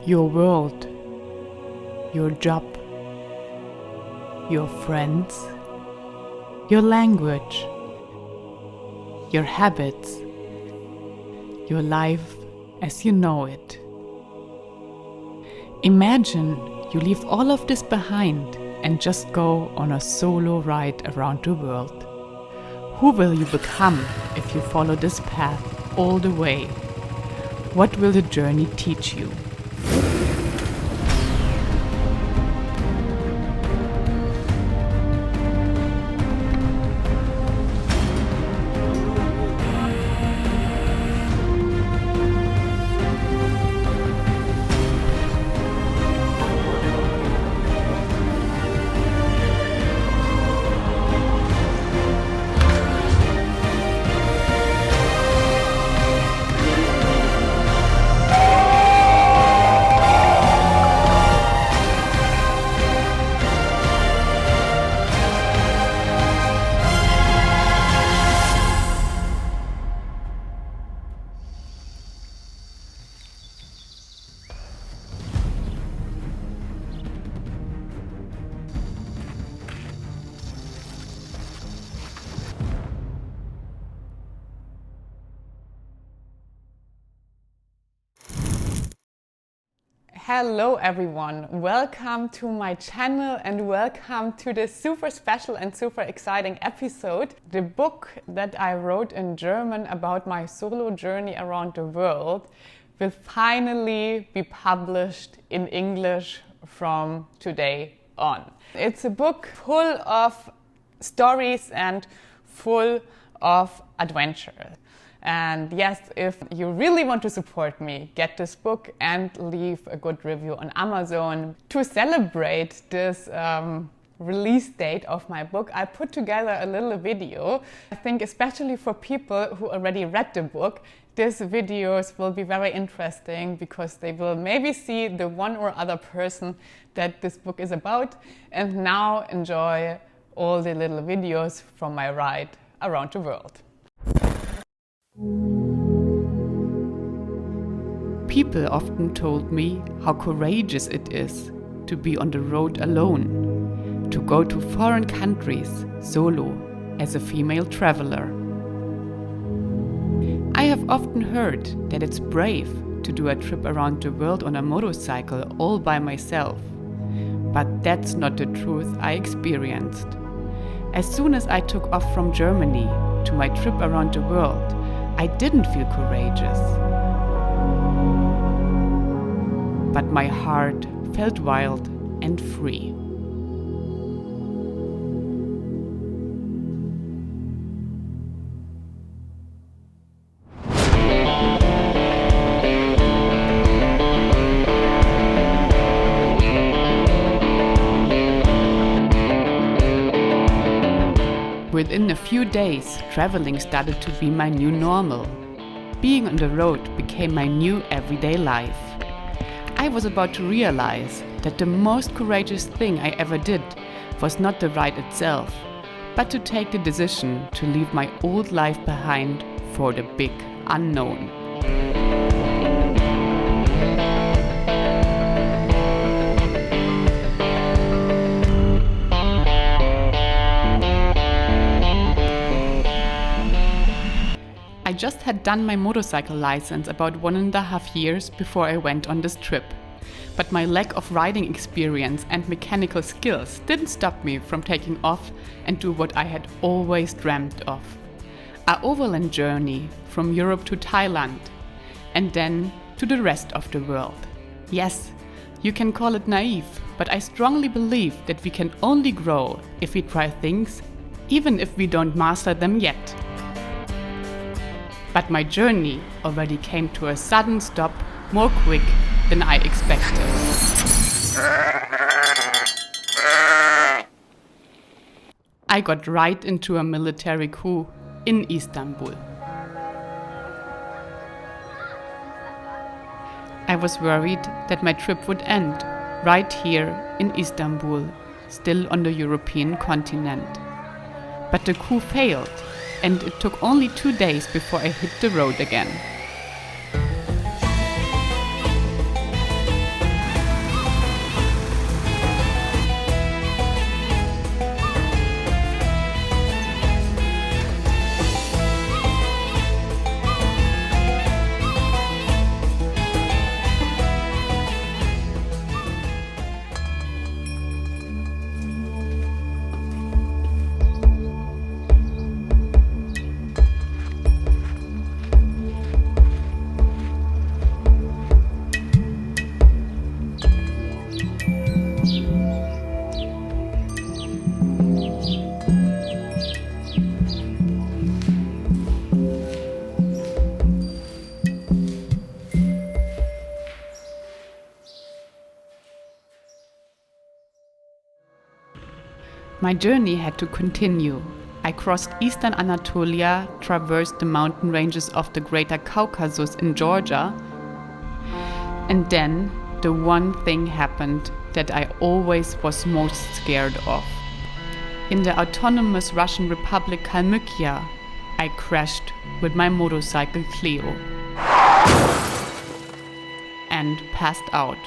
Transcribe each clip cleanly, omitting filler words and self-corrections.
Your world, your job, your friends, your language, your habits, your life as you know it. Imagine you leave all of this behind and just go on a solo ride around the world. Who will you become if you follow this path all the way? What will the journey teach you? Hello everyone, welcome to my channel and welcome to this super special and super exciting episode. The book that I wrote in German about my solo journey around the world will finally be published in English from today on. It's a book full of stories and full of adventure. And yes, if you really want to support me, get this book and leave a good review on Amazon. To celebrate this release date of my book, I put together a little video. I think especially for people who already read the book, these videos will be very interesting because they will maybe see the one or other person that this book is about and now enjoy all the little videos from my ride around the world. People often told me how courageous it is to be on the road alone, to go to foreign countries solo as a female traveler. I have often heard that it's brave to do a trip around the world on a motorcycle all by myself, but that's not the truth I experienced. As soon as I took off from Germany to my trip around the world, I didn't feel courageous. But my heart felt wild and free. Within a few days, traveling started to be my new normal. Being on the road became my new everyday life. I was about to realize that the most courageous thing I ever did was not the ride itself, but to take the decision to leave my old life behind for the big unknown. I just had done my motorcycle license about 1.5 years before I went on this trip. But my lack of riding experience and mechanical skills didn't stop me from taking off and do what I had always dreamt of. An overland journey from Europe to Thailand and then to the rest of the world. Yes, you can call it naive, but I strongly believe that we can only grow if we try things, even if we don't master them yet. But my journey already came to a sudden stop more quick than I expected. I got right into a military coup in Istanbul. I was worried that my trip would end right here in Istanbul, still on the European continent. But the coup failed, and it took only 2 days before I hit the road again. My journey had to continue. I crossed eastern Anatolia, traversed the mountain ranges of the Greater Caucasus in Georgia, and then the one thing happened that I always was most scared of. In the autonomous Russian Republic Kalmykia, I crashed with my motorcycle Clio and passed out.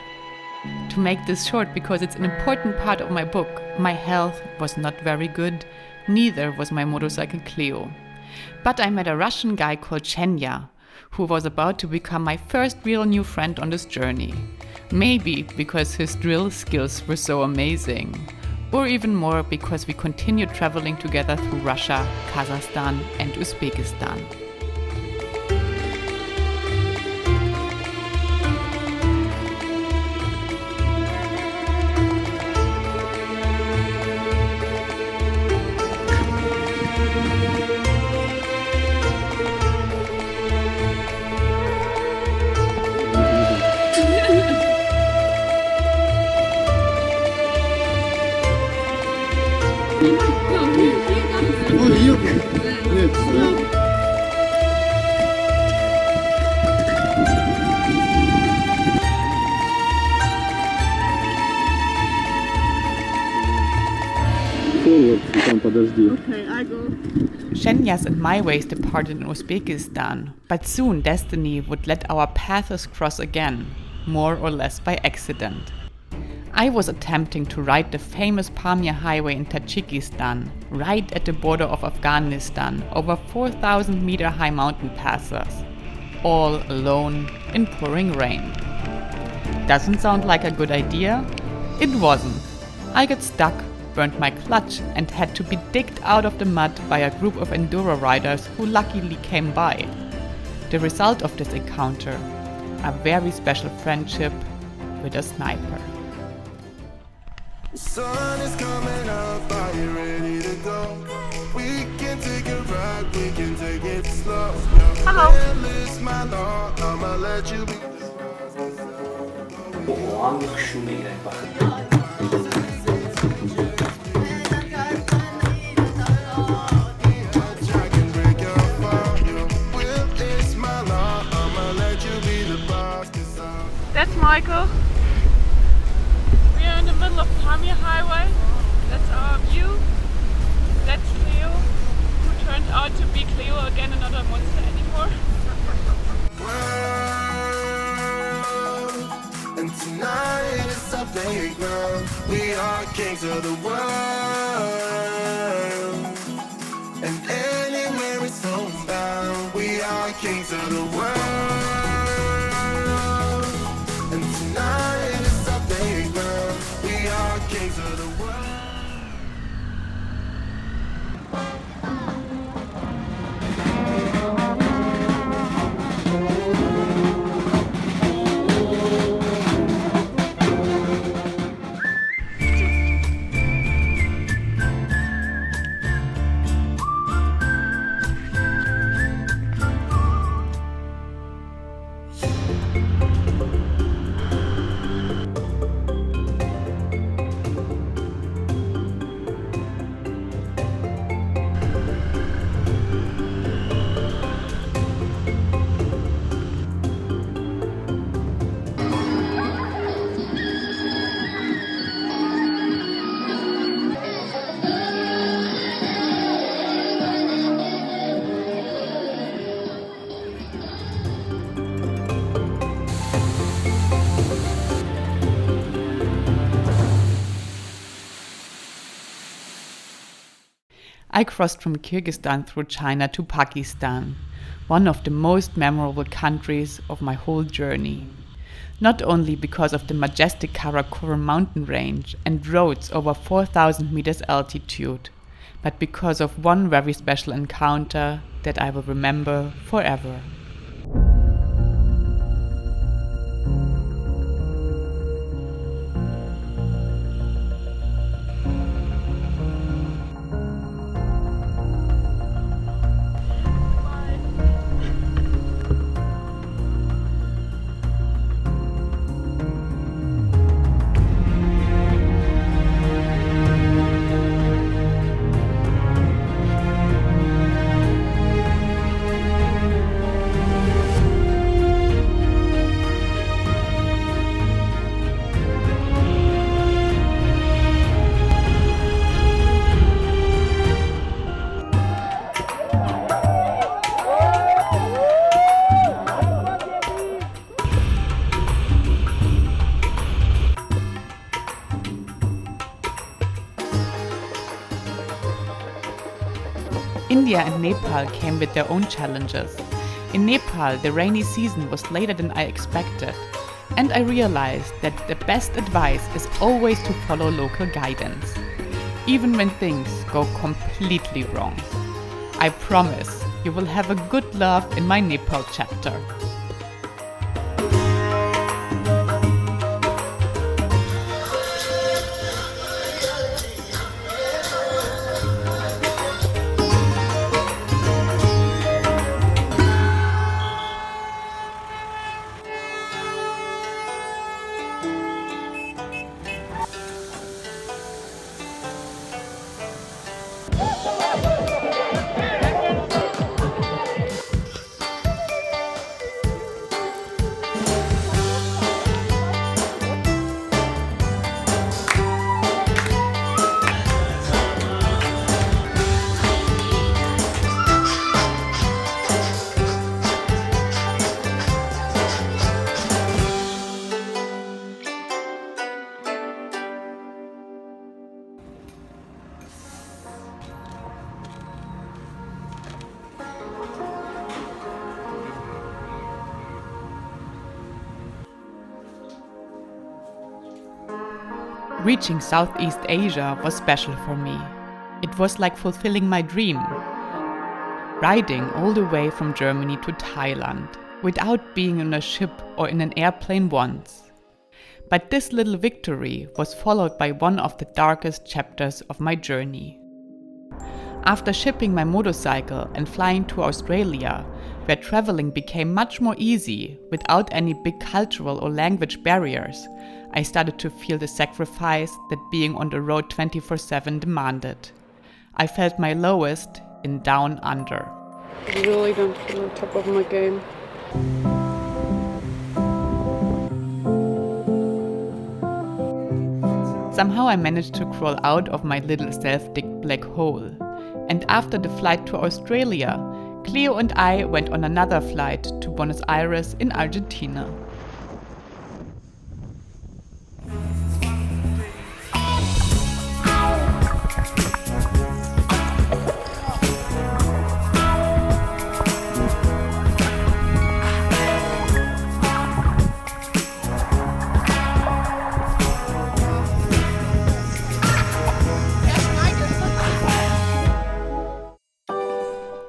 To make this short, because it's an important part of my book, my health was not very good, neither was my motorcycle Clio. But I met a Russian guy called Shenya, who was about to become my first real new friend on this journey. Maybe because his drill skills were so amazing. Or even more because we continued traveling together through Russia, Kazakhstan and Uzbekistan. Okay, I go. Shenya's and my ways departed in Uzbekistan, but soon destiny would let our paths cross again, more or less by accident. I was attempting to ride the famous Pamir highway in Tajikistan, right at the border of Afghanistan, over 4,000-meter high mountain passes, all alone in pouring rain. Doesn't sound like a good idea? It wasn't. I got stuck, burned my clutch and had to be digged out of the mud by a group of enduro riders who luckily came by. The result of this encounter, a very special friendship with a sniper. The sun is coming up, are you ready to go? We can take a ride, we can take it slow. Hello. It's my law, I'ma let you be. I can break your fall, you will, it's my law, I'ma let you be the boss. That's Michael. We are in the middle of Pamir Highway. That's our view. That's Cleo, who turned out to be Cleo again, and not a monster anymore. And tonight is our playground. We are kings of the world. And anywhere it's homebound, we are kings of the world. And tonight is our playground. We are kings of the world. I crossed from Kyrgyzstan through China to Pakistan, one of the most memorable countries of my whole journey. Not only because of the majestic Karakoram mountain range and roads over 4,000 meters altitude, but because of one very special encounter that I will remember forever. India and Nepal came with their own challenges. In Nepal, the rainy season was later than I expected, and I realized that the best advice is always to follow local guidance, even when things go completely wrong. I promise you will have a good laugh in my Nepal chapter. Reaching Southeast Asia was special for me. It was like fulfilling my dream. Riding all the way from Germany to Thailand, without being on a ship or in an airplane once. But this little victory was followed by one of the darkest chapters of my journey. After shipping my motorcycle and flying to Australia, where traveling became much more easy without any big cultural or language barriers, I started to feel the sacrifice that being on the road 24/7 demanded. I felt my lowest in Down Under. I really don't feel on top of my game. Somehow I managed to crawl out of my little self-digged black hole. And after the flight to Australia, Cleo and I went on another flight to Buenos Aires in Argentina.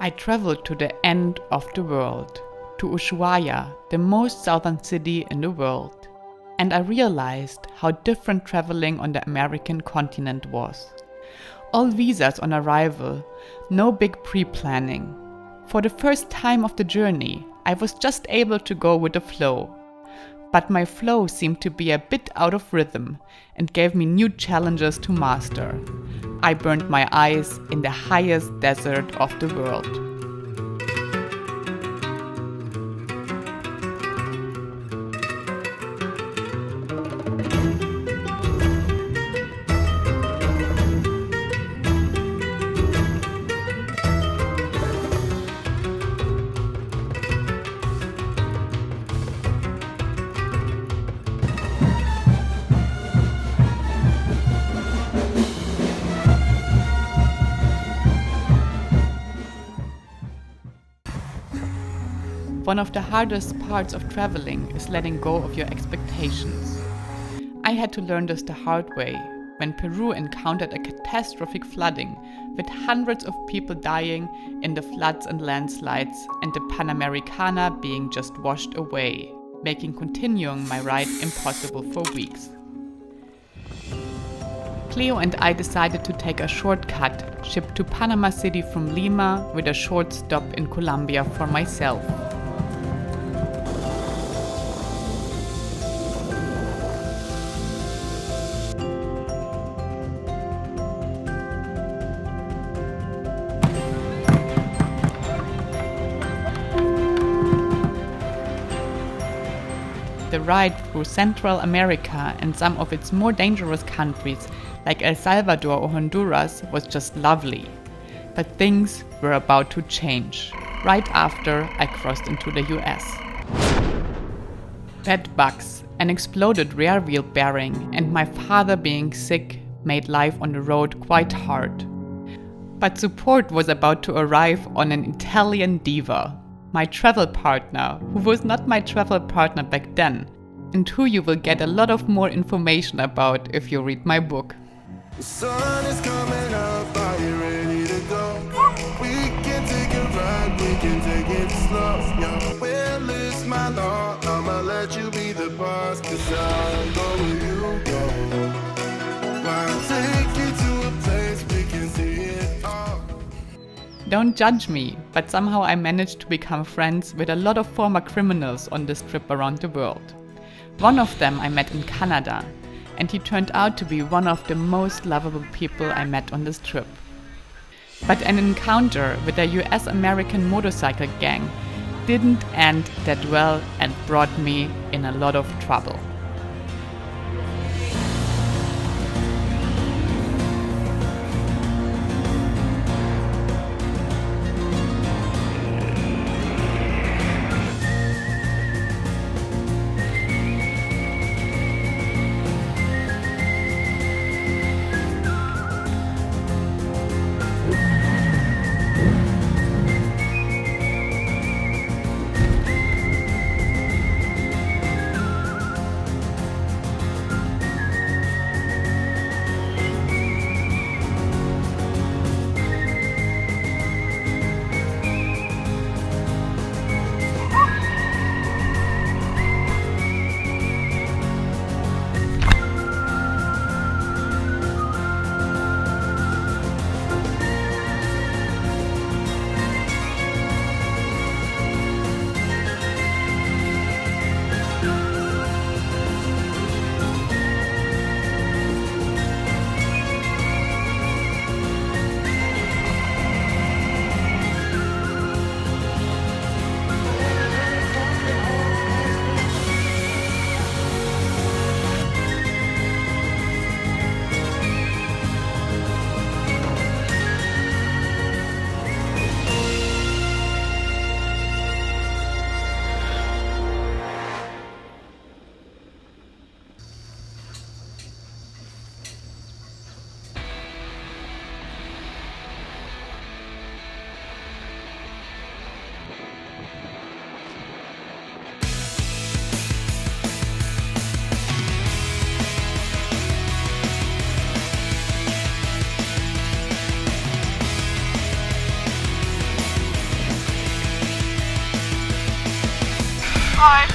I traveled to the end of the world, to Ushuaia, the most southern city in the world, and I realized how different traveling on the American continent was. All visas on arrival, no big pre-planning. For the first time of the journey, I was just able to go with the flow. But my flow seemed to be a bit out of rhythm and gave me new challenges to master. I burned my eyes in the highest desert of the world. One of the hardest parts of traveling is letting go of your expectations. I had to learn this the hard way when Peru encountered a catastrophic flooding with hundreds of people dying in the floods and landslides and the Panamericana being just washed away, making continuing my ride impossible for weeks. Cleo and I decided to take a shortcut, shipped to Panama City from Lima with a short stop in Colombia for myself. The ride through Central America and some of its more dangerous countries like El Salvador or Honduras was just lovely. But things were about to change right after I crossed into the US. Bed bugs, an exploded rear wheel bearing, and my father being sick made life on the road quite hard. But support was about to arrive on an Italian diva, my travel partner, who was not my travel partner back then, and who you will get a lot of more information about if you read my book. The sun is coming up, are you ready to go? We can take a ride, we can take it slow. Yeah, well, it's my law, I'ma let you be the boss, 'cause I'll go where you go. I'll take you to a place we can see it all. Don't judge me, but somehow I managed to become friends with a lot of former criminals on this trip around the world. One of them I met in Canada, and he turned out to be one of the most lovable people I met on this trip. But an encounter with a US-American motorcycle gang didn't end that well and brought me in a lot of trouble. Hi.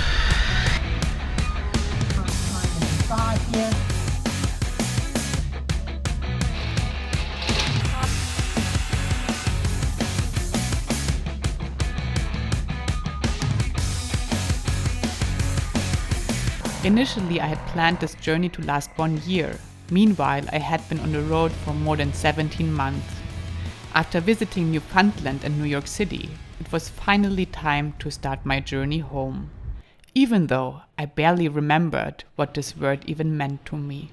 Initially, I had planned this journey to last 1 year. Meanwhile, I had been on the road for more than 17 months. After visiting Newfoundland and New York City, it was finally time to start my journey home, even though I barely remembered what this word even meant to me.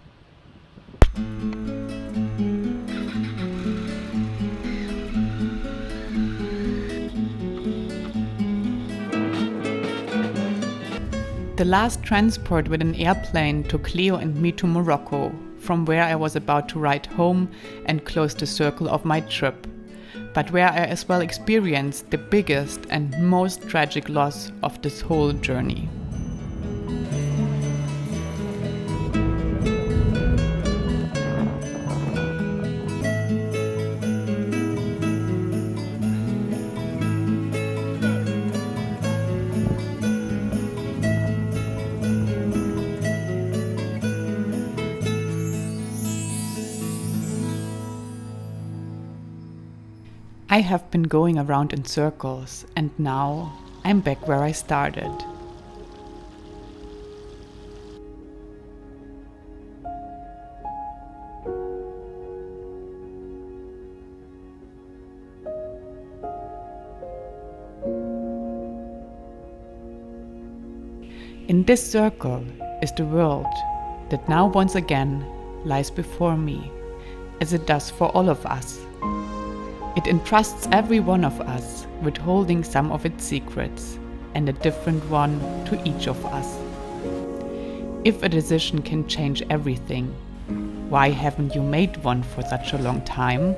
The last transport with an airplane took Leo and me to Morocco, from where I was about to ride home and close the circle of my trip, but where I as well experienced the biggest and most tragic loss of this whole journey. I have been going around in circles, and now I'm back where I started. In this circle is the world that now once again lies before me, as it does for all of us. It entrusts every one of us with holding some of its secrets, and a different one to each of us. If a decision can change everything, why haven't you made one for such a long time?